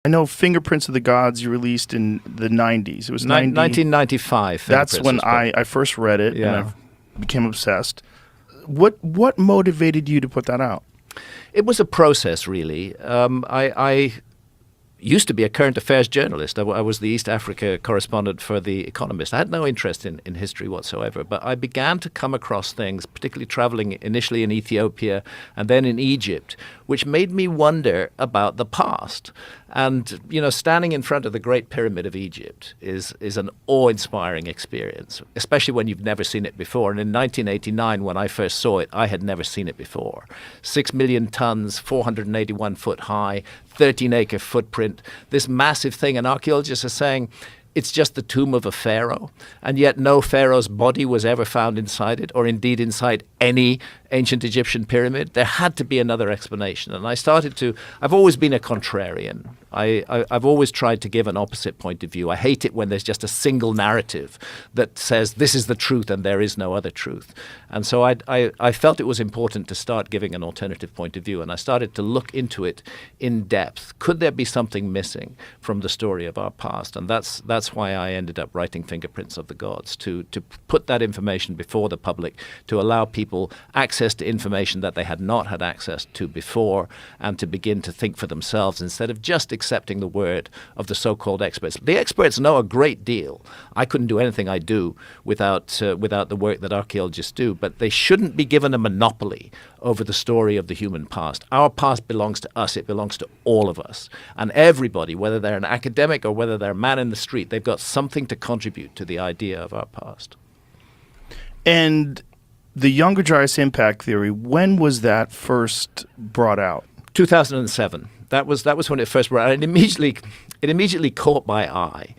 I know Fingerprints of the Gods you released in the 90s. It was 1995. That's when I first read it, and I became obsessed. What motivated you to put that out? It was a process, really. I used to be a current affairs journalist. I was the East Africa correspondent for The Economist. I had no interest in history whatsoever, but I began to come across things, particularly traveling initially in Ethiopia and then in Egypt, which made me wonder about the past. And, standing in front of the Great Pyramid of Egypt is an awe-inspiring experience, especially when you've never seen it before. And in 1989, when I first saw it, I had never seen it before. 6 million tons, 481 foot high, 13-acre footprint, this massive thing. And archaeologists are saying it's just the tomb of a pharaoh, and yet no pharaoh's body was ever found inside it, or indeed inside any ancient Egyptian pyramid. There had to be another explanation. And I've always been a contrarian. I've always tried to give an opposite point of view. I hate it when there's just a single narrative that says this is the truth and there is no other truth. And so I felt it was important to start giving an alternative point of view, and I started to look into it in depth. Could there be something missing from the story of our past? And that's why I ended up writing Fingerprints of the Gods, to put that information before the public, to allow people access to information that they had not had access to before, and to begin to think for themselves instead of just accepting the word of the so-called experts. The experts know a great deal. I couldn't do anything I do without the work that archaeologists do, but they shouldn't be given a monopoly over the story of the human past. Our past belongs to us. It belongs to all of us. And everybody, whether they're an academic or whether they're a man in the street, they've got something to contribute to the idea of our past. And the Younger Dryas impact theory, when was that first brought out? 2007. That was when it first brought out. It immediately caught my eye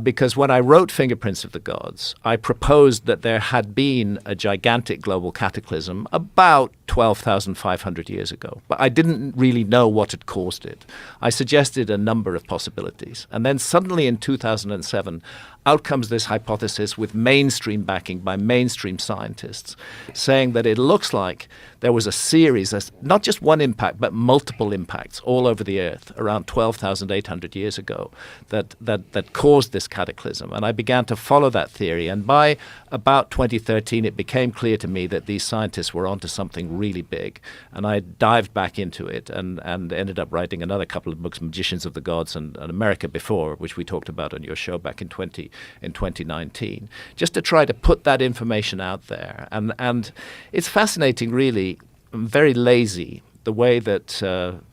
because when I wrote Fingerprints of the Gods, I proposed that there had been a gigantic global cataclysm about 12,500 years ago, but I didn't really know what had caused it. I suggested a number of possibilities, and then suddenly in 2007, out comes this hypothesis with mainstream backing by mainstream scientists, saying that it looks like there was a series, not just one impact, but multiple impacts all over the Earth around 12,800 years ago that caused this cataclysm. And I began to follow that theory. And by about 2013, it became clear to me that these scientists were onto something really big. And I dived back into it and ended up writing another couple of books, Magicians of the Gods and America Before, which we talked about on your show back in 2019, just to try to put that information out there. And it's fascinating, really, very lazy, the way that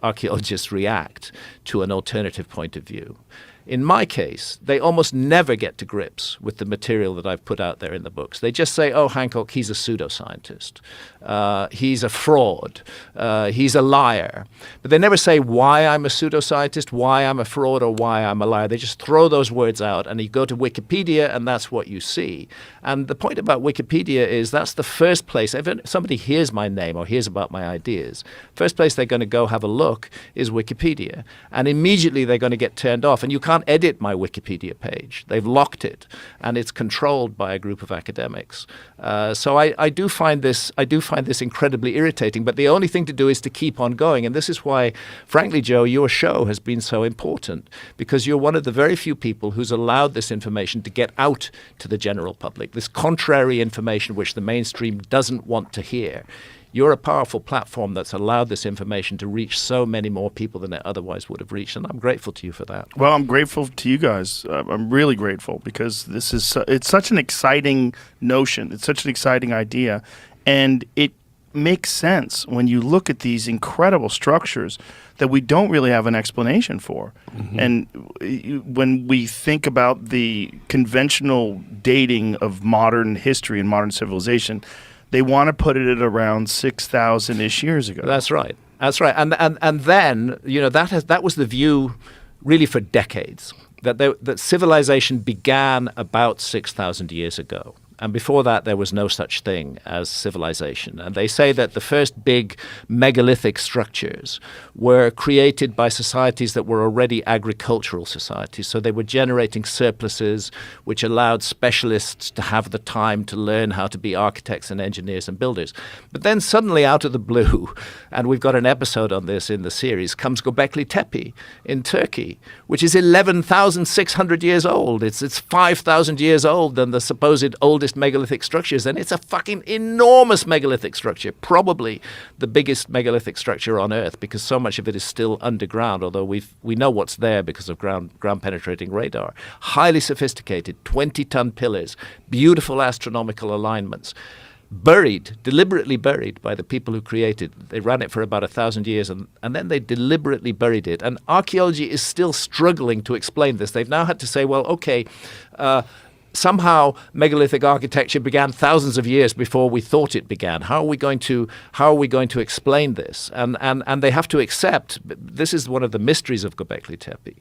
archaeologists react to an alternative point of view. In my case, they almost never get to grips with the material that I've put out there in the books. They just say, oh, Hancock, he's a pseudoscientist. He's a fraud. He's a liar. But they never say why I'm a pseudoscientist, why I'm a fraud, or why I'm a liar. They just throw those words out, and you go to Wikipedia, and that's what you see. And the point about Wikipedia is that's the first place, if somebody hears my name or hears about my ideas, first place they're going to go have a look is Wikipedia. And immediately they're going to get turned off. And you can't edit my Wikipedia page. They've locked it, and it's controlled by a group of academics. So I do find this incredibly irritating. But the only thing to do is to keep on going. And this is why, frankly, Joe, your show has been so important, because you're one of the very few people who's allowed this information to get out to the general public, this contrary information which the mainstream doesn't want to hear. You're a powerful platform that's allowed this information to reach so many more people than it otherwise would have reached, and I'm grateful to you for that. Well, I'm grateful to you guys. I'm really grateful, because it's such an exciting notion. It's such an exciting idea, and it makes sense when you look at these incredible structures that we don't really have an explanation for. Mm-hmm. And when we think about the conventional dating of modern history and modern civilization, they want to put it at around 6,000-ish years ago. That's right. That's right. And then, that was the view really for decades, that civilization began about 6,000 years ago. And before that, there was no such thing as civilization. And they say that the first big megalithic structures were created by societies that were already agricultural societies. So they were generating surpluses, which allowed specialists to have the time to learn how to be architects and engineers and builders. But then suddenly, out of the blue, and we've got an episode on this in the series, comes Göbekli Tepe in Turkey, which is 11,600 years old. It's 5,000 years old than the supposed oldest megalithic structures, and it's a fucking enormous megalithic structure, probably the biggest megalithic structure on Earth, because so much of it is still underground, although we know what's there because of ground-penetrating radar. Highly sophisticated, 20-ton pillars, beautiful astronomical alignments. Buried, deliberately buried by the people who created. They ran it for about 1,000 years, and then they deliberately buried it. And archaeology is still struggling to explain this. They've now had to say, well, okay, somehow megalithic architecture began thousands of years before we thought it began. How are we going to explain this? And they have to accept, this is one of the mysteries of Göbekli Tepe,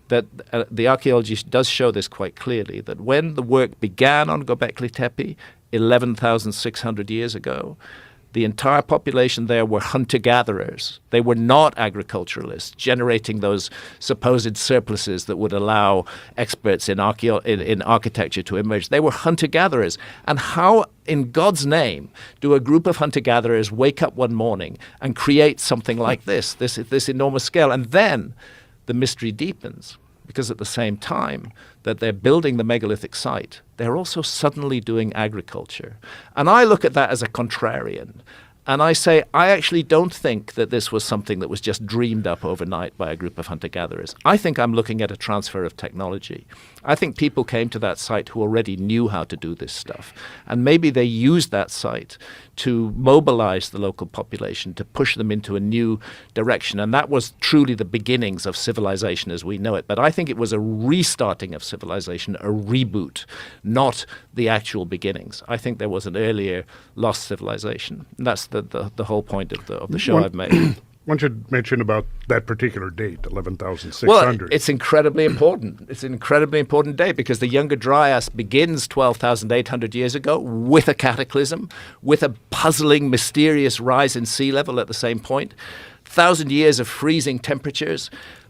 that the archaeology does show this quite clearly, that when the work began on Göbekli Tepe 11,600 years ago, the entire population there were hunter-gatherers. They were not agriculturalists, generating those supposed surpluses that would allow experts in architecture to emerge. They were hunter-gatherers. And how, in God's name, do a group of hunter-gatherers wake up one morning and create something like this enormous scale? And then the mystery deepens, because at the same time that they're building the megalithic site, they're also suddenly doing agriculture. And I look at that as a contrarian. And I say, I actually don't think that this was something that was just dreamed up overnight by a group of hunter-gatherers. I think I'm looking at a transfer of technology. I think people came to that site who already knew how to do this stuff. And maybe they used that site to mobilize the local population, to push them into a new direction. And that was truly the beginnings of civilization as we know it. But I think it was a restarting of civilization, a reboot, not the actual beginnings. I think there was an earlier lost civilization. And that's the whole point of the show I've made. One should mention about that particular date, 11,600. Well, it's incredibly important. It's an incredibly important date because the Younger Dryas begins 12,800 years ago with a cataclysm, with a puzzling, mysterious rise in sea level at the same point. 1,000 years of freezing temperatures,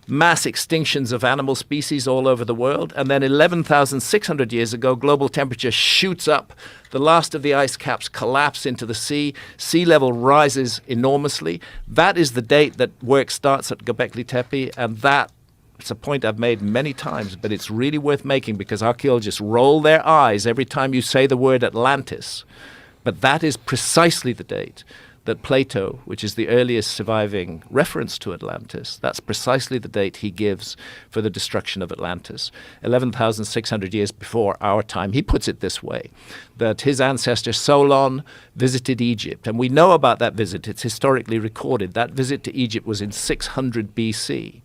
mass extinctions of animal species all over the world. And then 11,600 years ago, global temperature shoots up. The last of the ice caps collapse into the sea. Sea level rises enormously. That is the date that work starts at Göbekli Tepe. And it's a point I've made many times, but it's really worth making because archaeologists roll their eyes every time you say the word Atlantis. But that is precisely the date that Plato, which is the earliest surviving reference to Atlantis, that's precisely the date he gives for the destruction of Atlantis, 11,600 years before our time. He puts it this way, that his ancestor Solon visited Egypt, and we know about that visit. It's historically recorded. That visit to Egypt was in 600 BC.